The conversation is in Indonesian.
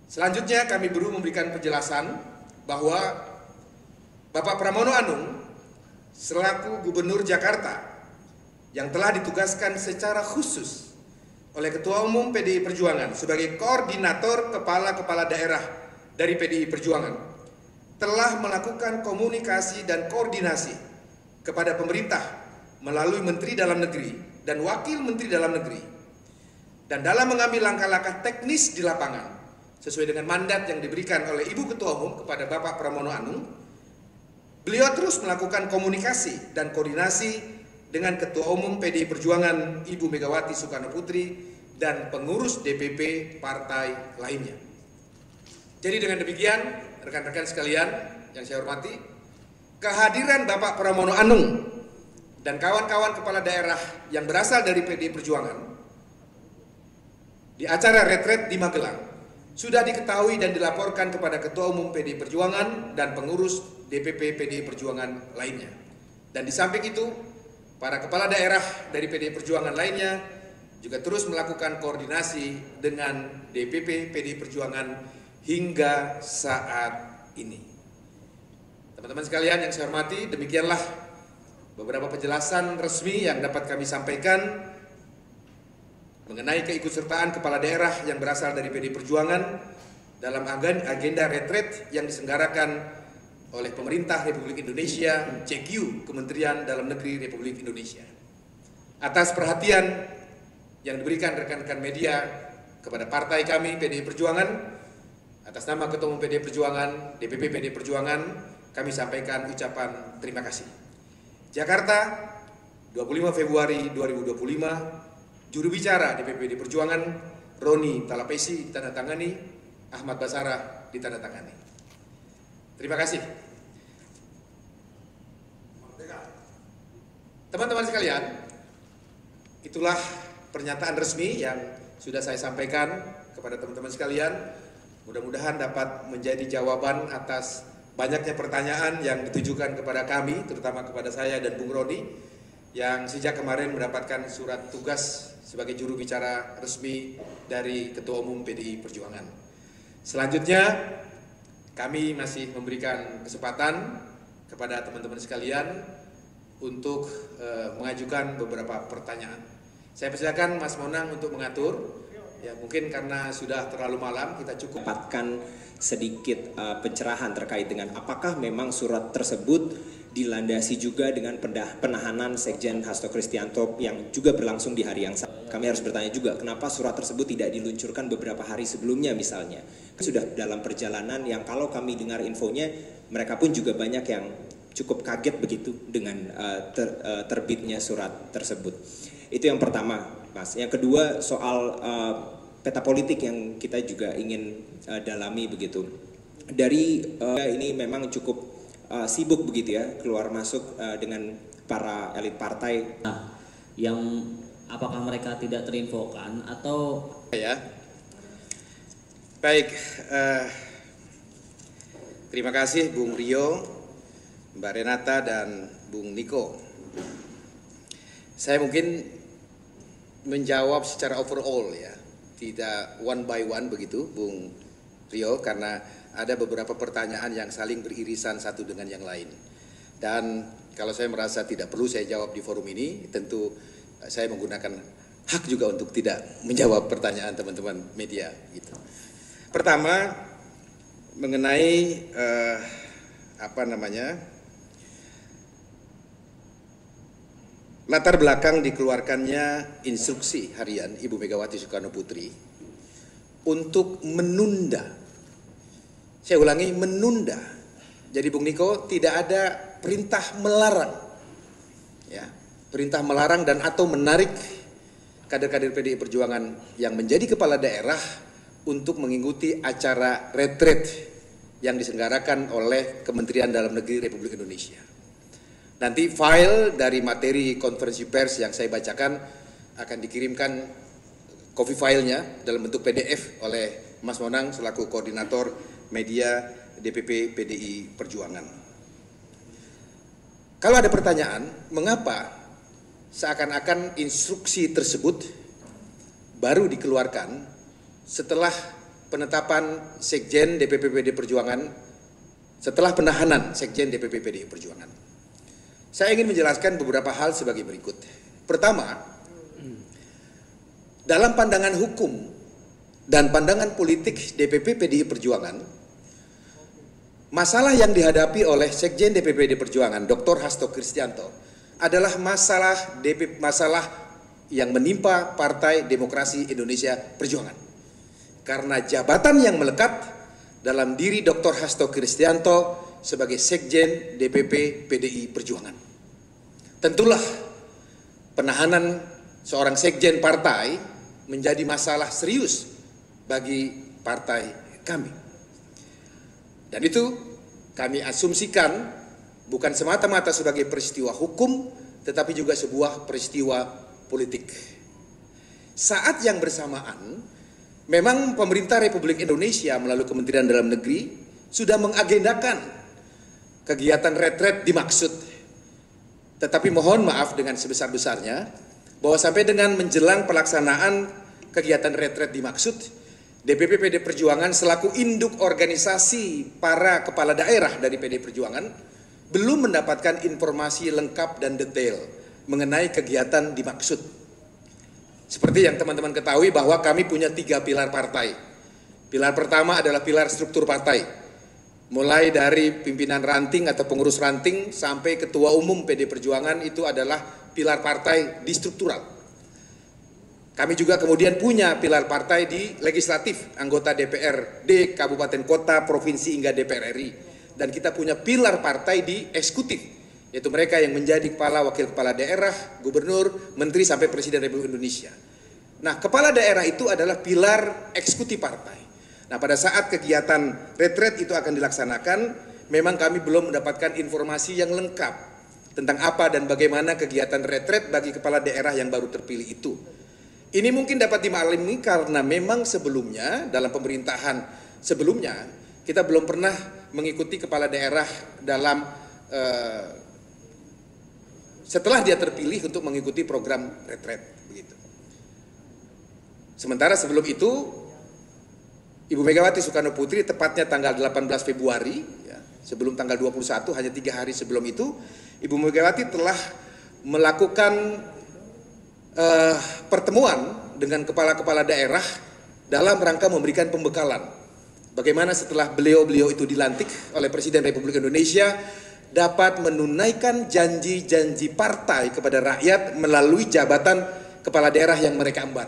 Selanjutnya kami perlu memberikan penjelasan bahwa Bapak Pramono Anung selaku Gubernur Jakarta yang telah ditugaskan secara khusus oleh Ketua Umum PDI Perjuangan sebagai koordinator kepala-kepala daerah dari PDI Perjuangan telah melakukan komunikasi dan koordinasi kepada pemerintah melalui Menteri Dalam Negeri dan Wakil Menteri Dalam Negeri, dan dalam mengambil langkah-langkah teknis di lapangan sesuai dengan mandat yang diberikan oleh Ibu Ketua Umum kepada Bapak Pramono Anung. Beliau terus melakukan komunikasi dan koordinasi dengan Ketua Umum PDI Perjuangan Ibu Megawati Soekarno Putri dan pengurus DPP partai lainnya. Jadi dengan demikian, rekan-rekan sekalian yang saya hormati, kehadiran Bapak Pramono Anung dan kawan-kawan kepala daerah yang berasal dari PDI Perjuangan di acara retret di Magelang sudah diketahui dan dilaporkan kepada Ketua Umum PDI Perjuangan dan pengurus DPP PDI Perjuangan lainnya. Dan di samping itu, para kepala daerah dari PDI Perjuangan lainnya juga terus melakukan koordinasi dengan DPP PDI Perjuangan hingga saat ini. Teman-teman sekalian yang saya hormati, demikianlah beberapa penjelasan resmi yang dapat kami sampaikan mengenai keikutsertaan kepala daerah yang berasal dari PDI Perjuangan dalam agenda retret yang diselenggarakan oleh pemerintah Republik Indonesia, CQ, Kementerian Dalam Negeri Republik Indonesia. Atas perhatian yang diberikan rekan-rekan media kepada partai kami PDI Perjuangan, atas nama Ketua Umum PDI Perjuangan, DPP PDI Perjuangan, kami sampaikan ucapan terima kasih. Jakarta, 25 Februari 2025, juru bicara DPP PDI Perjuangan, Roni Talapesi ditandatangani, Ahmad Basarah ditandatangani. Terima kasih. Teman-teman sekalian, itulah pernyataan resmi yang sudah saya sampaikan kepada teman-teman sekalian. Mudah-mudahan dapat menjadi jawaban atas banyaknya pertanyaan yang ditujukan kepada kami, terutama kepada saya dan Bung Roni, yang sejak kemarin mendapatkan surat tugas sebagai juru bicara resmi dari Ketua Umum PDI Perjuangan. Selanjutnya, kami masih memberikan kesempatan kepada teman-teman sekalian untuk mengajukan beberapa pertanyaan. Saya persilakan Mas Monang untuk mengatur. Ya, mungkin karena sudah terlalu malam, kita cukup dapatkan sedikit pencerahan terkait dengan apakah memang surat tersebut dilandasi juga dengan penahanan Sekjen Hasto Kristianto yang juga berlangsung di hari yang sama. Kami harus bertanya juga, kenapa surat tersebut tidak diluncurkan beberapa hari sebelumnya misalnya. Sudah dalam perjalanan yang kalau kami dengar infonya, mereka pun juga banyak yang cukup kaget begitu dengan terbitnya surat tersebut. Itu yang pertama, Mas. Yang kedua, soal peta politik yang kita juga ingin dalami begitu. Dari ini memang cukup sibuk begitu ya, keluar masuk dengan para elit partai. Nah, yang apakah mereka tidak terinfokan atau ya. Baik, terima kasih Bung Rio, Mbak Renata dan Bung Niko. Saya mungkin menjawab secara overall ya, tidak one by one begitu Bung Rio, karena ada beberapa pertanyaan yang saling beririsan satu dengan yang lain. Dan kalau saya merasa tidak perlu saya jawab di forum ini, tentu saya menggunakan hak juga untuk tidak menjawab pertanyaan teman-teman media gitu. Pertama, mengenai latar belakang dikeluarkannya instruksi harian Ibu Megawati Soekarno Putri untuk menunda, saya ulangi, menunda. Jadi Bung Niko, tidak ada perintah melarang, ya, perintah melarang dan atau menarik kader-kader PDI Perjuangan yang menjadi kepala daerah untuk mengikuti acara retret yang diselenggarakan oleh Kementerian Dalam Negeri Republik Indonesia. Nanti file dari materi konferensi pers yang saya bacakan akan dikirimkan copy filenya dalam bentuk PDF oleh Mas Monang selaku koordinator media DPP PDI Perjuangan. Kalau ada pertanyaan, mengapa seakan-akan instruksi tersebut baru dikeluarkan setelah penetapan Sekjen DPP PDI Perjuangan setelah penahanan Sekjen DPP PDI Perjuangan. Saya ingin menjelaskan beberapa hal sebagai berikut. Pertama, dalam pandangan hukum dan pandangan politik DPP PDI Perjuangan, masalah yang dihadapi oleh Sekjen DPP PDI Perjuangan, Dr. Hasto Kristianto, adalah masalah yang menimpa Partai Demokrasi Indonesia Perjuangan. Karena jabatan yang melekat dalam diri Dr. Hasto Kristianto sebagai Sekjen DPP PDI Perjuangan. Tentulah penahanan seorang Sekjen partai menjadi masalah serius bagi partai kami. Dan itu kami asumsikan bukan semata-mata sebagai peristiwa hukum, tetapi juga sebuah peristiwa politik. Saat yang bersamaan, memang pemerintah Republik Indonesia melalui Kementerian Dalam Negeri sudah mengagendakan kegiatan retret dimaksud. Tetapi mohon maaf dengan sebesar-besarnya bahwa sampai dengan menjelang pelaksanaan kegiatan retret dimaksud, DPP PDI Perjuangan selaku induk organisasi para kepala daerah dari PDI Perjuangan belum mendapatkan informasi lengkap dan detail mengenai kegiatan dimaksud. Seperti yang teman-teman ketahui bahwa kami punya 3 pilar partai. Pilar pertama adalah pilar struktur partai. Mulai dari pimpinan ranting atau pengurus ranting sampai ketua umum PDI Perjuangan itu adalah pilar partai di struktural. Kami juga kemudian punya pilar partai di legislatif, anggota DPRD, kabupaten kota, provinsi hingga DPR RI. Dan kita punya pilar partai di eksekutif, yaitu mereka yang menjadi kepala, wakil kepala daerah, gubernur, menteri sampai presiden Republik Indonesia. Nah, kepala daerah itu adalah pilar eksekutif partai. Nah, pada saat kegiatan retret itu akan dilaksanakan, memang kami belum mendapatkan informasi yang lengkap tentang apa dan bagaimana kegiatan retret bagi kepala daerah yang baru terpilih itu. Ini mungkin dapat dimaklumi karena memang sebelumnya dalam pemerintahan sebelumnya kita belum pernah mengikuti kepala daerah dalam setelah dia terpilih untuk mengikuti program retret begitu. Sementara sebelum itu Ibu Megawati Soekarno Putri tepatnya tanggal 18 Februari ya, sebelum tanggal 21 hanya 3 hari sebelum itu Ibu Megawati telah melakukan pertemuan dengan kepala-kepala daerah dalam rangka memberikan pembekalan. Bagaimana setelah beliau itu dilantik oleh Presiden Republik Indonesia dapat menunaikan janji-janji partai kepada rakyat melalui jabatan kepala daerah yang mereka emban.